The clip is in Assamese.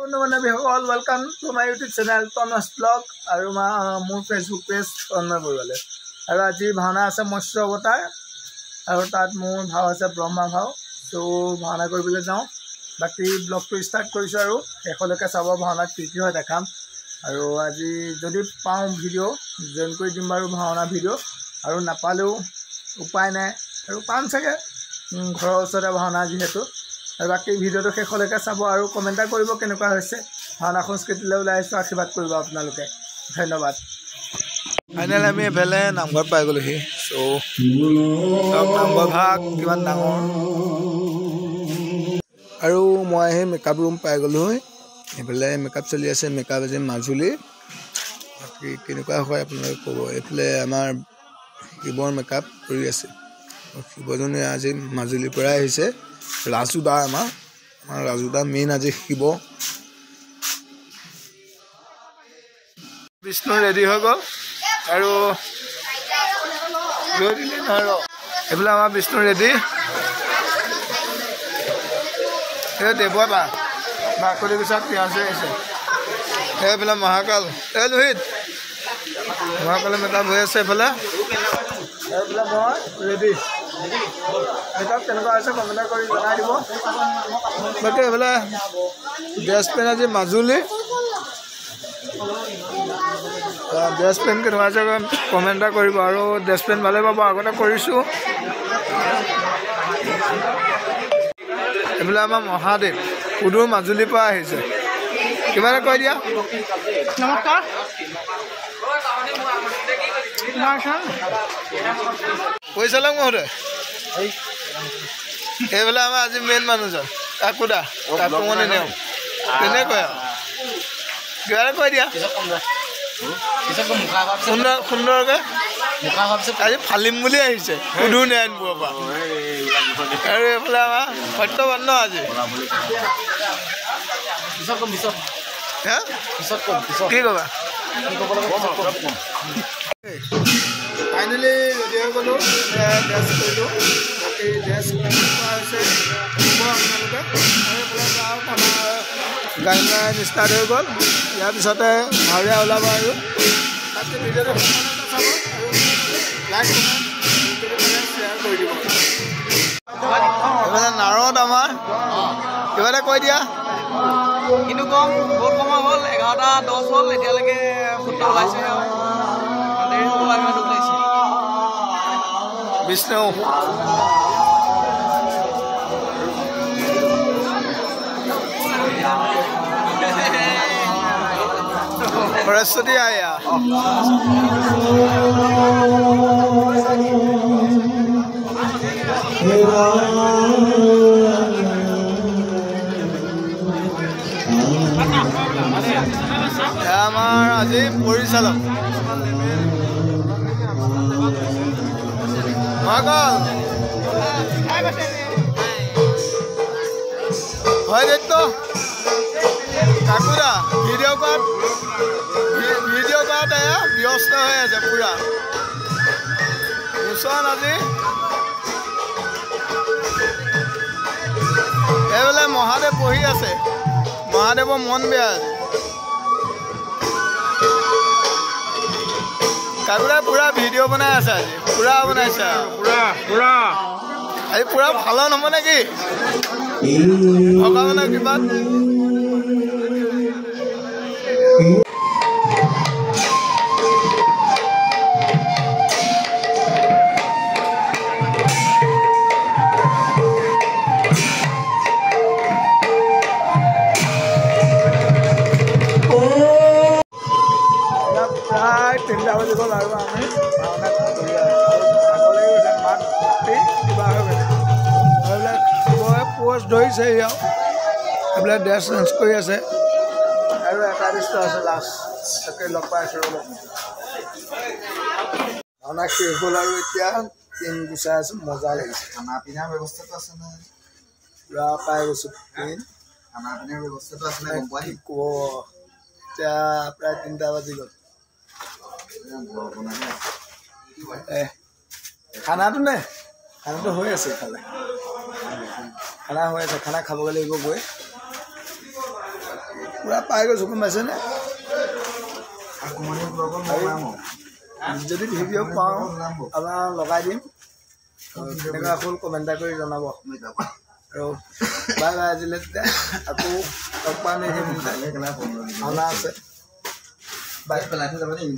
বন্ধু-বান্ধৱীসকল welcome to my YouTube channel তনস ব্লগ আৰু মোৰ ফেচবুক পেজ তন্ময় বৰুৱালে। আৰু আজি ভাওনা আছে মৎস্য অৱতাৰ আৰু তাত মোৰ ভাও আছে ব্ৰহ্মা ভাও। তো ভাওনা কৰিবলৈ যাওঁ। বাকী ব্লগটো ষ্টাৰ্ট কৰিছোঁ আৰু শেষলৈকে চাব ভাওনাত কি কি হয় দেখাম। আৰু আজি যদি পাওঁ ভিডিঅ' জইন কৰি দিম বাৰু ভাওনা ভিডিঅ', আৰু নাপালেও উপায় নাই আৰু পাম চাগে, ঘৰৰ ওচৰতে ভাওনা যিহেতু। আৰু বাকী ভিডিঅ'টো শেষলৈকে চাব আৰু কমেণ্ট কৰিব কেনেকুৱা হৈছে। ভাওনা সংস্কৃতিলৈ ওলাই আহিছোঁ, আশীৰ্বাদ কৰিব আপোনালোকে। ধন্যবাদ। ফাইনেল আমি এফালে নামঘৰত পাই গ'লোহি। চ' নামঘৰ ভাগ কিমান ডাঙৰ। আৰু মই সেই মেকআপ ৰুম পাই গ'লোহি। এইফালে মেকআপ চলি আছে, মেকআপ আজি মাজুলী। বাকী কেনেকুৱা হয় আপোনালোকে ক'ব। এইফালে আমাৰ শিৱৰ মেকআপ কৰি আছে। শিৱজনে আজি মাজুলীৰ পৰাই আহিছে। ৰাজু দা আমাৰ ৰাজু দা মেইন আজি শিৱ। বিষ্ণু ৰেডি হৈ গ'ল আৰু এইফালে আমাৰ বিষ্ণু ৰেডি। এই দেৱৰ বাকলি গুচাত পিঁয়াজ হৈ আছে। এইফালে মহাকাল, এই লোহিত মহাকালৰ মেকআপ হৈ আছে। এইফালে মই ৰেডি। মেকআপ কেনেকুৱা হৈছে কমেণ্ট কৰি জনাই দিব। বাকী এইফালে ড্ৰেছ পেণ্ট আজি মাজুলী। ড্ৰেছ পেণ্ট কেনেকুৱা আছে কমেণ্ট কৰিব। আৰু ড্ৰেছ পেণ্ট ভালে পাব, আগতে কৰিছোঁ। এইফালে আমাৰ মহাদেৱ সুদূৰ মাজুলীৰ পৰা আহিছে। কিবা এটা কৈ দিয়া। নমস্কাৰ। পইচা লওক মহোদয়। এইফালে আমাৰ আজি মেইন মানুহজন কাকুদা, কাকুমণি নেওঁ। তেনেকৈ আৰু কিবা এটা কৈ দিয়া সুন্দৰকৈ। আজি ফালিম বুলি আহিছে সুধু নাৰায়ণপুৰৰ পৰা। আৰু এইফালে আমাৰ সত্যবান ন আজি। কি ক'বা? ফাইনেলি ৰেডি হৈ গ'লোঁ, ড্ৰেছ কৰিলোঁ। বাকী ড্ৰেছ খোৱা হৈছে আপোনালোকে। আৰু গান গান ষ্টাৰ্ট হৈ গ'ল। ইয়াৰ পিছতে ভাওৰীয়া ওলাব আৰু তাতে ভিডিঅ'টো চাব আৰু লাইক কমেণ্ট শ্বেয়াৰ কৰি দিব। এইফালে নাৰদ আমাৰ কিবা এটা কৈ দিয়া। কিন্তু কম বহুত সময় হ'ল, 11:10 হ'ল, এতিয়ালৈকে ফুট ওলাইছে আৰু দেৰি হ'ব লাগে ওলাইছে। বিষ্ণু সৰস্বতী আয়া আমাৰ আজি পৰিচালক হয় দত্ত কাকুৰা ভিডিঅ' কৰাত ব্যস্ত হৈ আছে পুৰা। ভূষণ আজি এইফালে মহাদেৱ বহি আছে। মহাদেৱৰ মন বেয়া আজি। কাকুৰা পুৰা ভিডিঅ' বনাই আছে আজি, পুৰা বনাইছে আজি পুৰা ভালো নব নেকি ভগৱানৰ কৃপাত। প্ৰায় 3টা বাজি গ'ল আৰু আমি ভাওনা কৰি আগলৈ মাত মাতি কিবা হৈ গৈছে। এইবিলাক শিৱই প'জ ধৰিছে আৰু এইবিলাক ড্ৰেছ চেঞ্জ কৰি আছে। আৰু এটা দৃশ্য আছে লাষ্ট, তাকে লগ পাই আছোঁ ৰ'ব। ভাওনা শেষ হ'ল আৰু এতিয়া ট্ৰেইন গুচাই আছোঁ, মজা লাগিছে। খানা পিনাৰ ব্যৱস্থাটো আছে নে? পুৰা পাই গৈছোঁ ট্ৰেইন। খানা পিনাৰ ব্যৱস্থাটো আছে নে? কি ক'ব, এতিয়া প্ৰায় 3টা বাজি গ'ল। খানাটো নে? খানাটো হৈ আছে ইফালে, খানা হৈ আছে। খানা খাবগৈ লাগিব গৈ। পুৰা পাই গৈছোঁ গম পাইছেনে যদি ভিডিঅ' পাওঁ আপোনাৰ লগাই দিম তেনেকুৱা হ'ল কমেণ্ট এটা কৰি জনাব আৰু বাই বাই আজিলৈ তেতিয়া আকৌ লগ পাম ভাওনা আছে বাই পেলাই থৈ যাব দেই